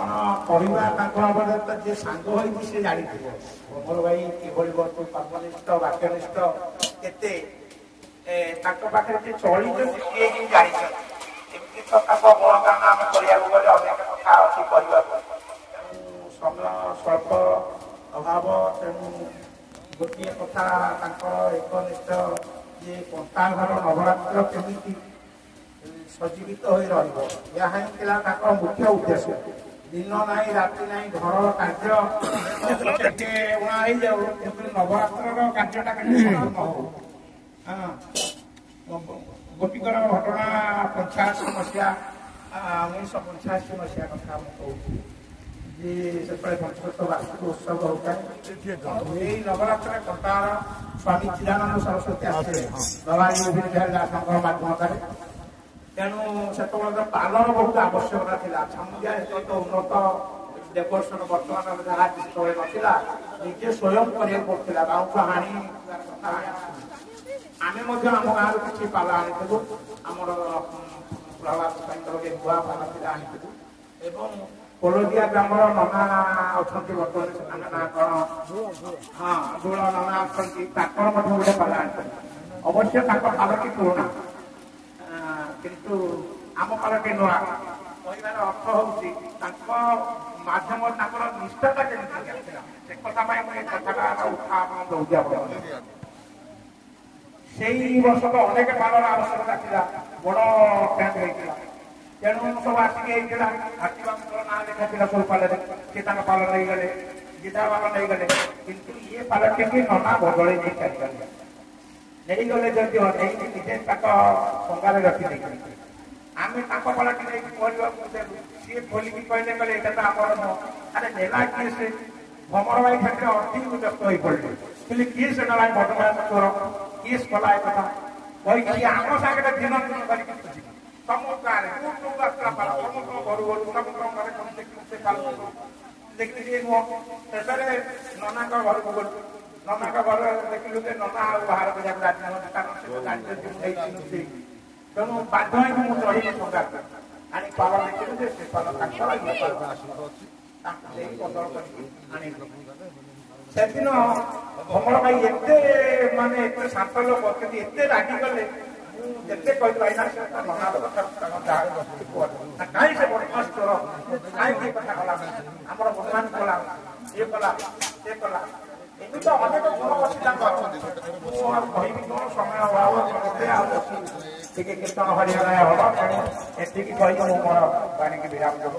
ଆପଣ କହିବା ତାଙ୍କ ବାବଦରେ ତ ଯିଏ ସାଙ୍ଗ ହୋଇଛି ସେ ଜାଣିଥିବ ଅମର ଭାଇ କିଭଳି ବର୍ତ୍ତୁ କର୍ମନିଷ୍ଠ ବାକ୍ୟନିଷ୍ଠ କେତେ ତାଙ୍କ ପାଖରେ ଯିଏ ଚଳିଛନ୍ତି ସିଏ ହିଁ ଜାଣିଛନ୍ତି। ଏମିତି ତ ତାଙ୍କ ଗୁଣଗାନ ଆମେ କରିବାକୁ ଗଲେ ଅନେକ କଥା ଅଛି କହିବାକୁ, ତେଣୁ ସମୟ ସ୍ୱଳ୍ପ ଅଭାବ, ତେଣୁ ଗୋଟିଏ କଥା ତାଙ୍କର ଏକନିଷ୍ଠ ଯେ କଣ୍ଟା ଘର ନବରାତ୍ର କେମିତି ସଜୀବିତ ହୋଇ ରହିବ, ଏହା ହିଁ ଥିଲା ତାଙ୍କ ମୁଖ୍ୟ ଉଦ୍ଦେଶ୍ୟ। ଦିନ ନାହିଁ ରାତି ନାହିଁ ଘର କାର୍ଯ୍ୟ ଟିକେ ଉଣା ହେଇଯାଉ, କିନ୍ତୁ ନବରାତ୍ରର କାର୍ଯ୍ୟଟା କେମିତି ନ ହଉ। ଗୋପୀଙ୍କର ଘଟଣା 85 ମସିହା 1985 ମସିହା କଥା ମୁଁ କହୁଛି ଯେ ସେପଟେ ପଞ୍ଚଦଶ ବାର୍ଷିକ ଉତ୍ସବ ହେଉଥାଏ। ଏଇ ନବରାତ୍ରରେ କଣ୍ଟାର ସ୍ୱାମୀ ଚିଦାନନ୍ଦ ସରସ୍ୱତୀ ଆସିଥିଲେ ନବାଣୀ ବିହାର ଦାସଙ୍କ ମାଧ୍ୟମରେ। ତେଣୁ ସେତେବେଳେ ତ ପାଲର ବହୁତ ଆବଶ୍ୟକତା ଥିଲା। ଛାମୁଦିଆ ଏତେ ତ ଉନ୍ନତ ଡେକୋରେସନ ବର୍ତ୍ତମାନ ଯାହା ସେତେବେଳେ ନଥିଲା, ନିଜେ ସ୍ୱୟଂ କରିବାକୁ ପଡୁଥିଲା। ବାଉଁଶ ହାଣି ଆମେ ମଧ୍ୟ ଆମ ଗାଁରୁ କିଛି ପାଲ ଆଣିଥିଲୁ, ଆମର ପ୍ରହ୍ଲାଦ ସାଇଙ୍କର ଗୁଆ ପାଲ ଥିଲା ଆଣିଥିଲୁ। ଏବଂ କୋଲଦିଆ ଗ୍ରାମର ନନା ଅଛନ୍ତି ବର୍ତ୍ତମାନ, ତାଙ୍କ ନାଁ କଣ, ହଁ ଦୋଳ ନନା ଅଛନ୍ତି, ତାଙ୍କର ମଧ୍ୟ ଗୋଟେ ପାଲ ଆଣିଛନ୍ତି। ଅବଶ୍ୟ ତାଙ୍କ ପାଲଟି ପୁରୁଣା, କିନ୍ତୁ ଆମ ପାଲଟି ନୂଆ। କହିବାର ଅର୍ଥ ହଉଛି ତାଙ୍କ ମାଧ୍ୟମରେ ତାଙ୍କର ନିଷ୍ଠାଟା କେମିତି ଆସିଥିଲା, ସେ କଥା ପାଇଁ ମୁଁ ଏ କଥାଟା ଉତ୍ଥାପନ ଦଉଛି ଆପଣଙ୍କୁ। ସେଇ ବର୍ଷ ତ ଅନେକ ପାଲର ଆବଶ୍ୟକତା ଥିଲା, ବଡ଼ ଟେଣ୍ଟ ହେଇଥିଲା। ତେଣୁ ସବୁ ଆସିକି ହେଇଥିଲା, ହାତୀବାବୁଙ୍କର ନାଁ ଲେଖା ଥିଲା ସବୁ ପାଲରେ, ସେ ତାଙ୍କ ପାଲ ନେଇଗଲେ, ଜିଧା ପାଲ ନେଇଗଲେ। କିନ୍ତୁ ଇଏ ପାଲଟିକି ନନା ବଦଳେଇ ନେଇ ଚାଲିଗଲେ। ନେଇଗଲେ ଯଦି ନେଇକି ନିଜେ ତାଙ୍କ ସଙ୍ଗାରେ ରଖି ଦେଇଛନ୍ତି। ଆମେ ତାଙ୍କ ପାଲଟି ନେଇକି ପହଞ୍ଚିବାକୁ ଦେଲୁ, ସିଏ ଖୋଲିକି କହିଲେ ଏଇଟା ତ ଆମର ନୁହଁ। ଆରେ ନେଲା କିଏ ସେ? ଭମର ଭାଇ କ୍ଷେତ୍ରରେ ଅଧିକ ବ୍ୟସ୍ତ ହୋଇ ପଡ଼ିଲେ। କହିଲେ କିଏ ସେ ନେଲା ବଦମାସ ଚୋର, କିଏ କଲା ଏ କଥା କହିକି ଆମ ସାଙ୍ଗରେ ଦିନ ଦିନ ଧରିକି ବୁଝିବୁ। ତମ ଗାଁରେ ଯାତ୍ରା ପାଳ ସମସ୍ତଙ୍କ ଘରୁ ଘରୁ ସମସ୍ତଙ୍କ ଘରେ ଦେଖିବୁ ସେ ପାଲ ଦେଖିଲି ସିଏ ନୁହଁ। ଶେଷରେ ନନାଙ୍କ ଘରକୁ ଗଲୁ, ନନାଙ୍କ ଘରେ ଦେଖିଲୁ ଯେ ନନା ଆଉ ବାହାର କରିବାକୁ ରାଜି ନୁହନ୍ତି, କାରଣ ସେ ଜାଣିଛନ୍ତି ମୁଁ ନେଇଛି। ତେଣୁ ବାଧ୍ୟ ହେଇକି ମୁଁ ଚଢ଼ିକି ସଙ୍ଗାତ ଆଣି ପାଳ ଦେଖିଲୁ ଯେ ସେ ପାଲ ତାଙ୍କର ଇଏ ପାଲ ତାଙ୍କୁ ନେଇ ବଦଳ କରିକି ଆଣିଲୁ। ସେଦିନ ଭମର ଭାଇ ଏତେ ଏତେ ଶାନ୍ତ ଲୋକ, କିନ୍ତୁ ଏତେ ରାଗିଗଲେ। ମୁଁ ଯେତେ କହିଲି ଭାଇନା ସେ ନନାର କଥା କାହିଁ ସେ ବଦମାସ ଚୋର, କାହିଁକି ଏ କଥା କଲା, ଆମର ବଦନାମ କଲା, ଇଏ କଲା ସେ କଲା। ଏମିତି ଅନେକ ଗୁଣ ଅଛି ତାଙ୍କର। ମୁଁ ଆଉ କହିବି କଣ, ସମୟ ଅଭାବ ଆଉ ଅଛି, ଟିକେ କୀର୍ତ୍ତନ ହରିହର ହବ। ତେଣୁ ଏତିକି କହିକି ମୁଁ ମୋର ବାଣୀକି ବିରାମ ଦେବ।